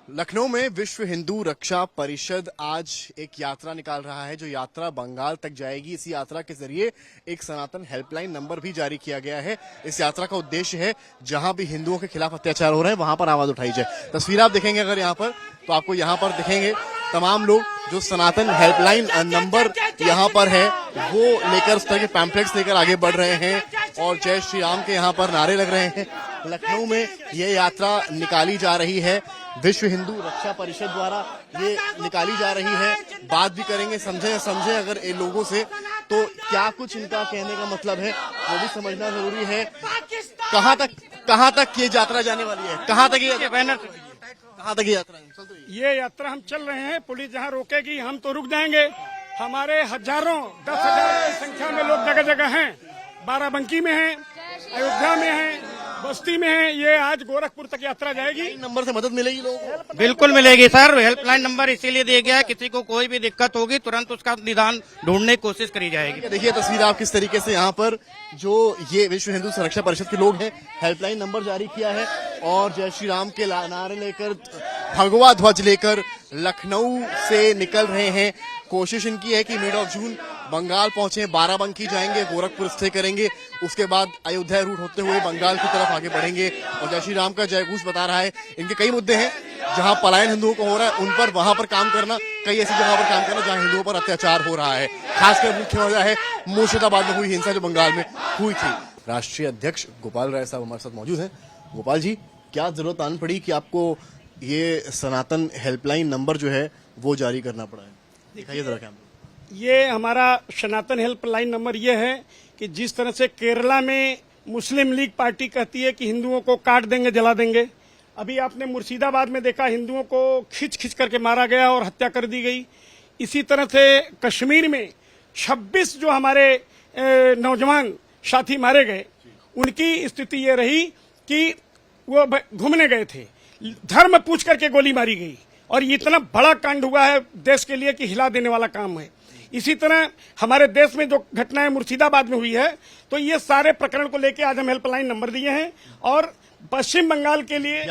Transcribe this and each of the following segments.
लखनऊ में विश्व हिंदू रक्षा परिषद आज एक यात्रा निकाल रहा है, जो यात्रा बंगाल तक जाएगी। इस यात्रा के जरिए एक सनातन हेल्पलाइन नंबर भी जारी किया गया है। इस यात्रा का उद्देश्य है जहां भी हिंदुओं के खिलाफ अत्याचार हो रहे हैं वहां पर आवाज उठाई जाए। तस्वीर आप देखेंगे अगर यहाँ पर, तो आपको यहाँ पर दिखेंगे तमाम लोग जो सनातन हेल्पलाइन नंबर यहाँ पर है वो लेकर उस तरह के पैम्पलेट्स लेकर आगे बढ़ रहे हैं और जय श्री राम के यहाँ पर नारे लग रहे हैं। लखनऊ में ये यात्रा निकाली जा रही है, विश्व हिंदू रक्षा परिषद द्वारा ये निकाली जा रही है। बात भी करेंगे, समझे अगर इन लोगों से तो क्या कुछ इनका कहने का मतलब है वो भी समझना जरूरी है। कहाँ तक ये यात्रा जाने वाली है, कहाँ तक ये बैनर, कहाँ तक ये यात्रा है? ये यात्रा हम चल रहे हैं, पुलिस जहाँ रोकेगी हम तो रुक जाएंगे। हमारे हजारों 10,000 की संख्या में लोग जगह जगह हैं, बाराबंकी में हैं, अयोध्या में हैं, बस्ती में है। ये आज गोरखपुर तक यात्रा जाएगी। नंबर से मदद मिलेगी लोगों को? बिल्कुल मिलेगी सर। हेल्पलाइन नंबर इसीलिए दिया गया है, किसी को कोई भी दिक्कत होगी तुरंत उसका निदान ढूंढने की कोशिश करी जाएगी। देखिए तस्वीर आप किस तरीके से यहाँ पर जो ये विश्व हिंदू सुरक्षा परिषद के लोग हैं हेल्पलाइन नंबर जारी किया है और जय श्री राम के नारे लेकर, भगवा ध्वज लेकर लखनऊ से निकल रहे हैं। कोशिश इनकी है कि मिड ऑफ जून बंगाल पहुंचे, बाराबंकी जाएंगे, गोरखपुर स्टे करेंगे, उसके बाद अयोध्या रूट होते हुए बंगाल की तरफ आगे बढ़ेंगे। और जय श्री राम का जयघोष बता रहा है। इनके कई मुद्दे हैं, जहां पलायन हिंदुओं को हो रहा है उन पर वहां पर काम करना, कई ऐसी जगह पर काम करना जहां हिंदुओं पर अत्याचार हो रहा है। खासकर मुख्य वजह है मुर्शिदाबाद में हुई हिंसा जो बंगाल में हुई थी। राष्ट्रीय अध्यक्ष गोपाल राय साहब हमारे साथ मौजूद है। गोपाल जी, क्या जरूरत आन पड़ी कि आपको ये सनातन हेल्पलाइन नंबर जो है वो जारी करना पड़ा है? दिखाइए जरा कैमरा। ये हमारा सनातन हेल्पलाइन नंबर ये है कि जिस तरह से केरला में मुस्लिम लीग पार्टी कहती है कि हिंदुओं को काट देंगे, जला देंगे। अभी आपने मुर्शिदाबाद में देखा, हिंदुओं को खींच करके मारा गया और हत्या कर दी गई। इसी तरह से कश्मीर में 26 जो हमारे नौजवान साथी मारे गए, उनकी स्थिति ये रही कि वो घूमने गए थे, धर्म पूछ करके गोली मारी गई। और ये इतना बड़ा कांड हुआ है देश के लिए कि हिला देने वाला काम है। इसी तरह हमारे देश में जो घटनाएं मुर्शिदाबाद में हुई है, तो ये सारे प्रकरण को लेके आज हम हेल्पलाइन नंबर दिए हैं। और पश्चिम बंगाल के लिए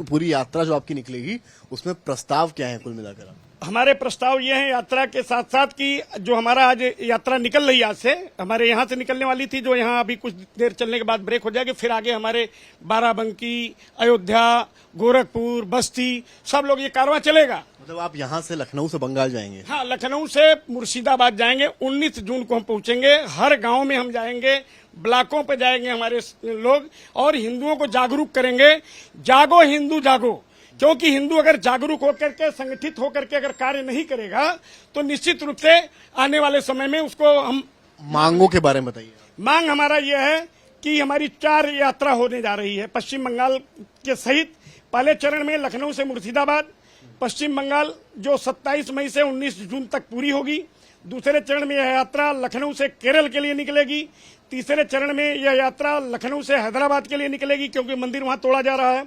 पूरी यात्रा जो आपकी निकलेगी उसमें प्रस्ताव क्या है कुल मिलाकर? हमारे प्रस्ताव ये हैं यात्रा के साथ साथ कि जो हमारा आज यात्रा निकल रही है, आज से हमारे यहाँ से निकलने वाली थी, जो यहाँ अभी कुछ देर चलने के बाद ब्रेक हो जाएगी, फिर आगे हमारे बाराबंकी, अयोध्या, गोरखपुर, बस्ती सब लोग ये कारवां चलेगा। मतलब आप यहाँ से लखनऊ से बंगाल जाएंगे? हाँ, लखनऊ से मुर्शिदाबाद जाएंगे। 19 जून को हम पहुंचेंगे। हर गांव में हम जाएंगे, ब्लॉकों पे जाएंगे हमारे लोग, और हिंदुओं को जागरूक करेंगे। जागो हिंदू जागो, क्योंकि हिंदू अगर जागरूक होकर के, संगठित होकर के अगर कार्य नहीं करेगा तो निश्चित रूप से आने वाले समय में उसको हम। मांगों के बारे में बताइए। मांग हमारा यह है कि हमारी 4 यात्रा होने जा रही है पश्चिम बंगाल के सहित। पहले चरण में लखनऊ से मुर्शिदाबाद, पश्चिम बंगाल, जो 27 मई से 19 जून तक पूरी होगी। दूसरे चरण में यह यात्रा लखनऊ से केरल के लिए निकलेगी। तीसरे चरण में यह यात्रा लखनऊ से हैदराबाद के लिए निकलेगी, क्योंकि मंदिर वहां तोड़ा जा रहा है।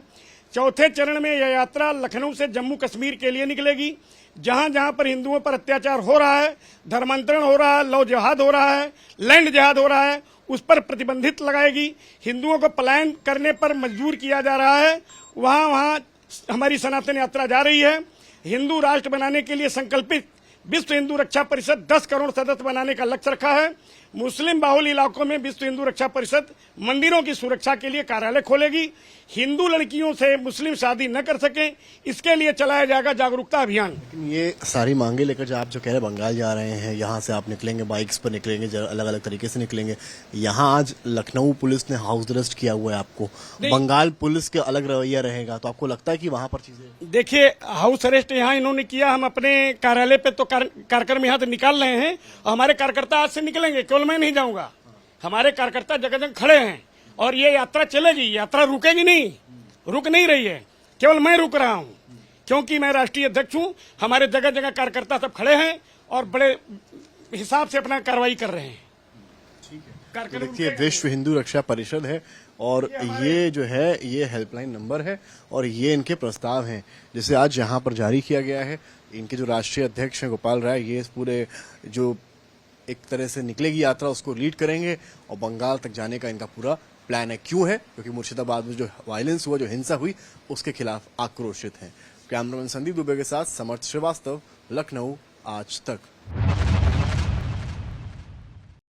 चौथे चरण में यह यात्रा लखनऊ से जम्मू कश्मीर के लिए निकलेगी। जहां जहां पर हिंदुओं पर अत्याचार हो रहा है, धर्मांतरण हो रहा है, लव जिहाद हो रहा है, लैंड जिहाद हो रहा है, उस पर प्रतिबंधित लगाएगी। हिंदुओं को पलायन करने पर मजबूर किया जा रहा है, वहां हमारी सनातन यात्रा जा रही है। हिंदू राष्ट्र बनाने के लिए संकल्पित विश्व हिंदू रक्षा परिषद 10 करोड़ सदस्य बनाने का लक्ष्य रखा है। मुस्लिम बाहुल इलाकों में विश्व हिंदू रक्षा परिषद मंदिरों की सुरक्षा के लिए कार्यालय खोलेगी। हिंदू लड़कियों से मुस्लिम शादी न कर सकें, इसके लिए चलाया जाएगा जागरूकता अभियान। ये सारी मांगे लेकर जो आप जो कह रहे हैं बंगाल जा रहे हैं, यहाँ से आप निकलेंगे, बाइक्स पर निकलेंगे, अलग अलग तरीके से निकलेंगे। यहाँ आज लखनऊ पुलिस ने हाउस अरेस्ट किया हुआ है आपको, बंगाल पुलिस के अलग रवैया रहेगा, तो आपको लगता है कि वहां पर चीजें? देखिए, हाउस अरेस्ट यहाँ इन्होंने किया, हम अपने कार्यालय पे तो कार्यक्रम यहाँ से निकाल रहे हैं। हमारे कार्यकर्ता आज से निकलेंगे, केवल मैं नहीं जाऊंगा। हमारे कार्यकर्ता जगह जगह खड़े हैं और ये यात्रा चलेगी, यात्रा रुकेगी नहीं, रुक नहीं रही है, केवल मैं रुक रहा हूं, क्योंकि मैं राष्ट्रीय अध्यक्ष हूं। हमारे जगह जगह कार्यकर्ता सब खड़े हैं और बड़े हिसाब से अपना कार्रवाई कर रहे हैं। तो देखिए, विश्व हिंदू रक्षा परिषद है और ये जो है ये हेल्पलाइन नंबर है और ये इनके प्रस्ताव हैं जिसे आज यहाँ पर जारी किया गया है। इनके जो राष्ट्रीय अध्यक्ष हैं गोपाल राय, ये इस पूरे जो एक तरह से निकलेगी यात्रा उसको लीड करेंगे और बंगाल तक जाने का इनका पूरा प्लान है। क्यों है? क्योंकि मुर्शिदाबाद में जो वायलेंस हुआ, जो हिंसा हुई, उसके खिलाफ आक्रोशित हैं। कैमरामैन संदीप दुबे के साथ समर्थ श्रीवास्तव, लखनऊ आज तक।